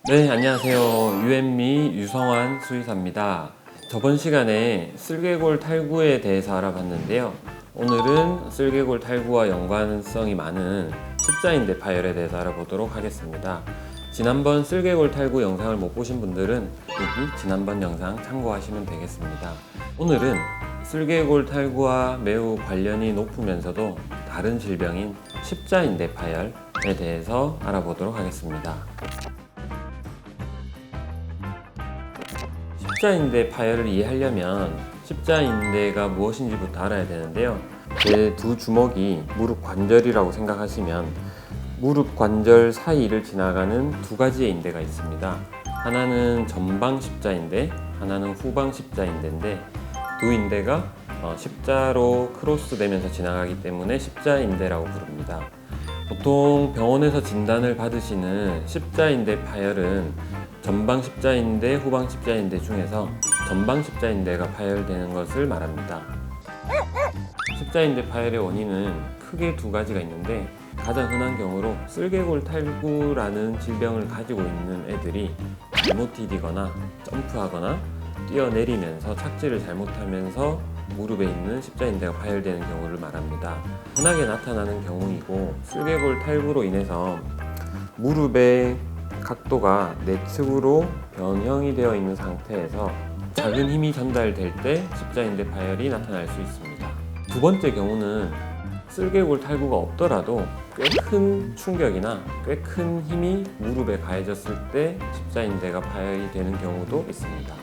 네, 안녕하세요. 유앤미 유성환 수의사입니다. 저번 시간에 슬개골 탈구에 대해서 알아봤는데요. 오늘은 슬개골 탈구와 연관성이 많은 십자인대 파열에 대해서 알아보도록 하겠습니다. 지난번 슬개골 탈구 영상을 못 보신 분들은 여기 지난번 영상 참고하시면 되겠습니다. 오늘은 슬개골 탈구와 매우 관련이 높으면서도 다른 질병인 십자인대 파열에 대해서 알아보도록 하겠습니다. 십자인대 파열을 이해하려면 십자인대가 무엇인지부터 알아야 되는데요. 제 두 주먹이 무릎 관절이라고 생각하시면 무릎 관절 사이를 지나가는 두 가지의 인대가 있습니다. 하나는 전방 십자인대, 하나는 후방 십자인대인데 두 인대가 십자로 크로스되면서 지나가기 때문에 십자인대라고 부릅니다. 보통 병원에서 진단을 받으시는 십자인대 파열은 전방 십자인대, 후방 십자인대 중에서 전방 십자인대가 파열되는 것을 말합니다. 십자인대 파열의 원인은 크게 두 가지가 있는데 가장 흔한 경우로 슬개골 탈구라는 질병을 가지고 있는 애들이 잘못 디디거나 점프하거나 뛰어내리면서 착지를 잘못하면서 무릎에 있는 십자인대가 파열되는 경우를 말합니다. 흔하게 나타나는 경우이고 슬개골 탈구로 인해서 무릎의 각도가 내측으로 변형이 되어 있는 상태에서 작은 힘이 전달될 때 십자인대 파열이 나타날 수 있습니다. 두 번째 경우는 슬개골 탈구가 없더라도 꽤 큰 충격이나 꽤 큰 힘이 무릎에 가해졌을 때 십자인대가 파열이 되는 경우도 있습니다.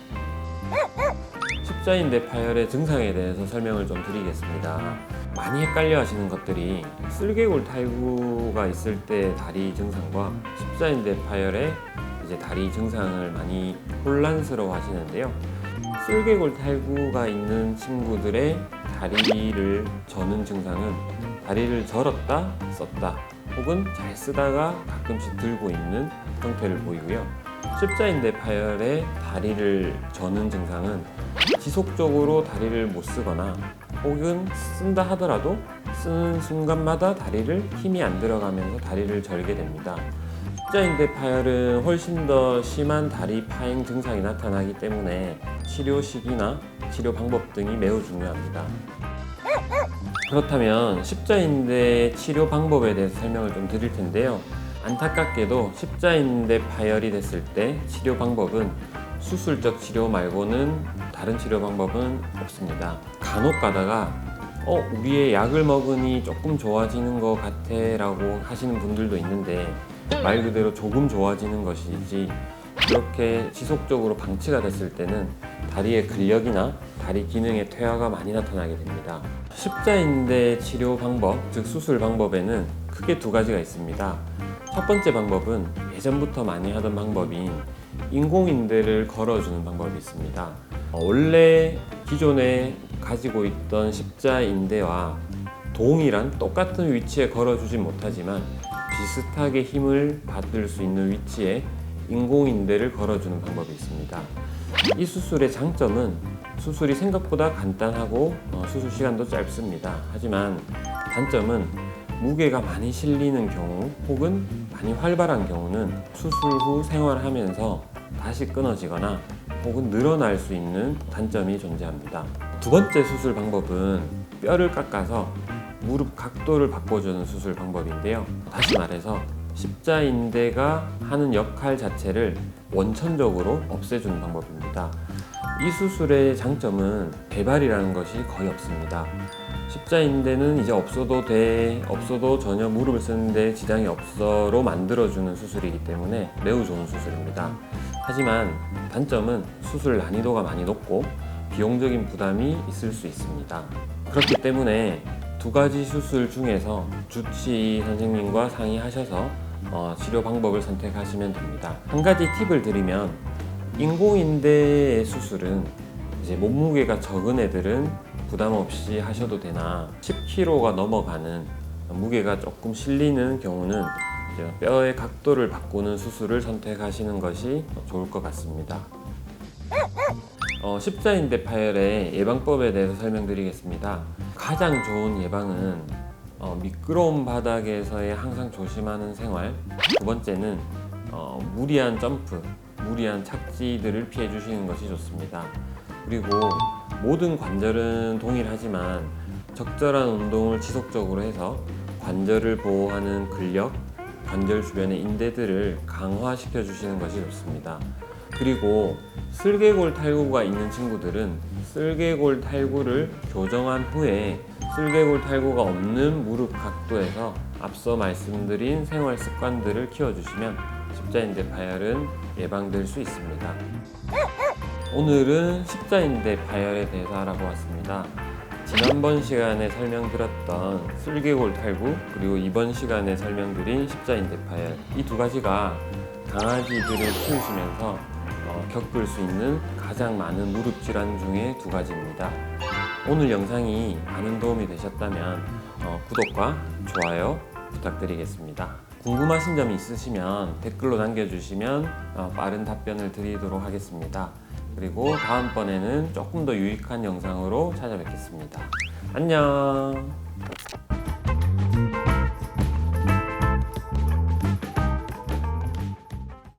십자인대 파열의 증상에 대해서 설명을 좀 드리겠습니다. 많이 헷갈려 하시는 것들이 슬개골 탈구가 있을 때 다리 증상과 십자인대 파열의 다리 증상을 많이 혼란스러워 하시는데요. 슬개골 탈구가 있는 친구들의 다리를 저는 증상은 다리를 절었다 썼다 혹은 잘 쓰다가 가끔씩 들고 있는 형태를 보이고요. 십자인대 파열의 다리를 저는 증상은 지속적으로 다리를 못 쓰거나 혹은 쓴다 하더라도 쓰는 순간마다 다리를 힘이 안 들어가면서 다리를 절게 됩니다. 십자인대 파열은 훨씬 더 심한 다리 파행 증상이 나타나기 때문에 치료 시기나 치료 방법 등이 매우 중요합니다. 그렇다면 십자인대 치료 방법에 대해서 설명을 좀 드릴 텐데요. 안타깝게도 십자인대 파열이 됐을 때 치료 방법은 수술적 치료 말고는 다른 치료 방법은 없습니다. 간혹 가다가 우리의 약을 먹으니 조금 좋아지는 것 같아 라고 하시는 분들도 있는데 말 그대로 조금 좋아지는 것이지 그렇게 지속적으로 방치가 됐을 때는 다리의 근력이나 다리 기능의 퇴화가 많이 나타나게 됩니다. 십자인대 치료 방법, 즉 수술 방법에는 크게 두 가지가 있습니다. 첫 번째 방법은 예전부터 많이 하던 방법인 인공인대를 걸어주는 방법이 있습니다. 원래 기존에 가지고 있던 십자인대와 동일한 똑같은 위치에 걸어주진 못하지만 비슷하게 힘을 받을 수 있는 위치에 인공인대를 걸어주는 방법이 있습니다. 이 수술의 장점은 수술이 생각보다 간단하고 수술 시간도 짧습니다. 하지만 단점은 무게가 많이 실리는 경우 혹은 많이 활발한 경우는 수술 후 생활하면서 다시 끊어지거나 혹은 늘어날 수 있는 단점이 존재합니다. 두 번째 수술 방법은 뼈를 깎아서 무릎 각도를 바꿔주는 수술 방법인데요. 다시 말해서 십자인대가 하는 역할 자체를 원천적으로 없애주는 방법입니다. 이 수술의 장점은 재발이라는 것이 거의 없습니다. 십자인대는 이제 없어도 전혀 무릎을 쓰는데 지장이 없어로 만들어주는 수술이기 때문에 매우 좋은 수술입니다. 하지만 단점은 수술 난이도가 많이 높고 비용적인 부담이 있을 수 있습니다. 그렇기 때문에 두 가지 수술 중에서 주치의 선생님과 상의하셔서 치료 방법을 선택하시면 됩니다. 한 가지 팁을 드리면 인공인대 수술은 이제 몸무게가 적은 애들은 부담 없이 하셔도 되나 10kg가 넘어가는 무게가 조금 실리는 경우는 이제 뼈의 각도를 바꾸는 수술을 선택하시는 것이 좋을 것 같습니다. 십자인대 파열의 예방법에 대해서 설명드리겠습니다. 가장 좋은 예방은 미끄러운 바닥에서의 항상 조심하는 생활, 두 번째는 무리한 점프, 무리한 착지들을 피해 주시는 것이 좋습니다. 그리고 모든 관절은 동일하지만 적절한 운동을 지속적으로 해서 관절을 보호하는 근력, 관절 주변의 인대들을 강화시켜 주시는 것이 좋습니다. 그리고 슬개골 탈구가 있는 친구들은 슬개골 탈구를 교정한 후에 슬개골 탈구가 없는 무릎 각도에서 앞서 말씀드린 생활 습관들을 키워주시면 십자인대 파열은 예방될 수 있습니다. 오늘은 십자인대 파열에 대해서 알아보았습니다. 지난번 시간에 설명드렸던 슬개골 탈구 그리고 이번 시간에 설명드린 십자인대 파열, 이 두 가지가 강아지들을 키우시면서 겪을 수 있는 가장 많은 무릎 질환 중에 두 가지입니다. 오늘 영상이 많은 도움이 되셨다면 구독과 좋아요 부탁드리겠습니다. 궁금하신 점이 있으시면 댓글로 남겨주시면 빠른 답변을 드리도록 하겠습니다. 그리고 다음번에는 조금 더 유익한 영상으로 찾아뵙겠습니다. 안녕.